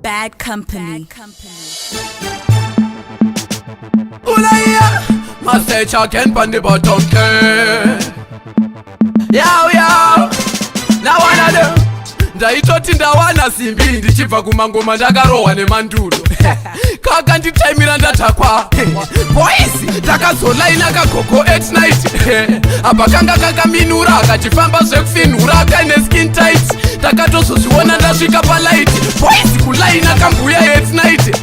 Bad company. Ulaya, message again pan the bottom care. Yo, now another. Ndaitoti ndawana simbi ndichibva kumangoma ndakarohwa nemandudo kaka nditaimira ndatakwa boisi takazolaina kagogo at night apa kanga kakaminura akachifamba zvekufinhura akaine skin tight takatozozviona ndasvika palight boisi kulaina kambuya at night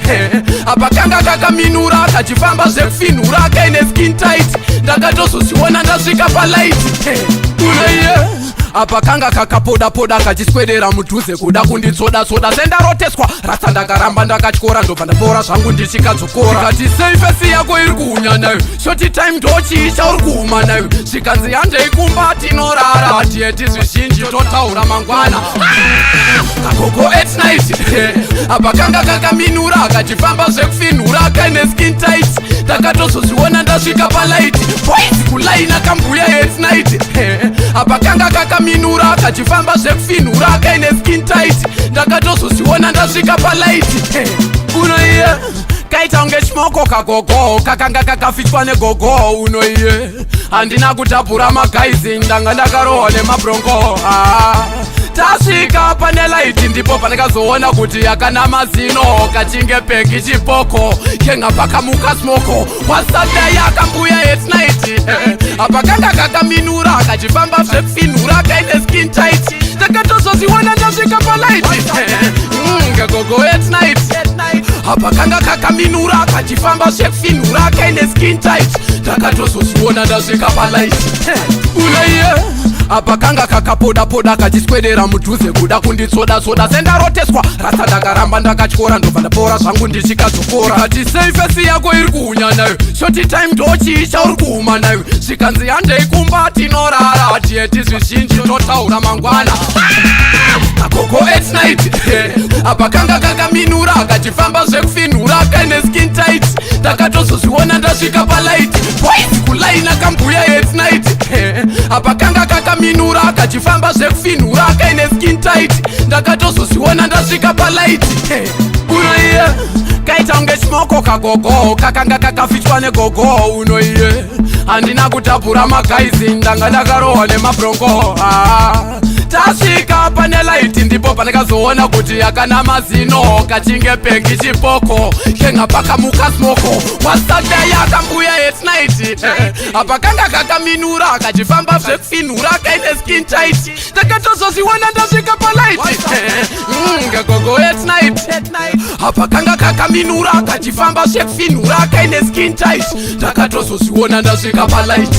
apa kanga kakaminura akachifamba zvekufinhura akaine skin tight ndakatozozviona ndasvika palight unaiye apa kanga kakapoda-poda kachiswedera mudhuze kuda kunditsoda-tsoda sendaroteswa rasa ndakaramba ndakatyora ndobva ndapora zvangu ndichikadzokora kati seifesi yako iri kuunya nayo shoti time ndochiisha uri kuuma nayo zvikanzi handei kumba tinorara hatieti zvizhinji totaura mangwana kagogo at night apa kanga kakaminura akachifamba zvekufinhura akaine skin tight takatozozviona ndasvika palight boisi kulaina kambuya at night apa kanga kakaminura akachifamba zvekufinhura akaine skin tight ndakatozozviona ndasvika palight unoiye kaita unge chimoko kagogo kakanga kakafitwa negogo unoiye handina kutapura magaizi ndanga ndakarohwa nemabrongo tasvika pane laiti ndipo pandakazoona kuti yakana mazino kachinge peki chipoko kenga pakamuka smoko wasada yakambuya at night apa kanga kakaminura akachifamba zvekufinhura akaine skin tight takatozozviona ndasvika palight ngegogo at night apa kanga kakaminura akachifamba zvekufinhura akaine skin tight takatozozviona ndasvika palight unaiye apa kanga kakapoda-poda kachiswedera mudhuze kuda kunditsoda-tsoda sendaroteswa rasa ndakaramba ndakatyora ndobva ndapora zvangu ndichikadzokora kati seifesi yako iri kuunya nayo shoti time ndochiisha uri kuuma nayo zvikanzi handei kumba tinorara hatieti zvizhinji totaura mangwana kagogo at night apa kanga kakaminura akachifamba zvekufinhura akaine skin tight takatozozviona ndasvika palight boisi kulaina kambuya at night apa kanga kakaminura akachifamba zvekufinhura akaine skin tight ndakatozozviona ndasvika palight unoiye kaita unge chimoko kagogo kakanga kakafitwa negogo unoiye handina kutapura magaizi ndanga ndakarohwa nemabrongo tasvika pane laiti ndipo pandakazoona kuti yakana mazino kachinge pengi chipoko kenga pakamuka smoko wasada yakambuya at night apa kanga kakaminura akachifamba zvekufinhura akaine skin tight takatozozviona ndasvika palight ngegogo at night apa kanga kakaminura akachifamba zvekufinhura akaine skin tight takatozozviona ndasvika palight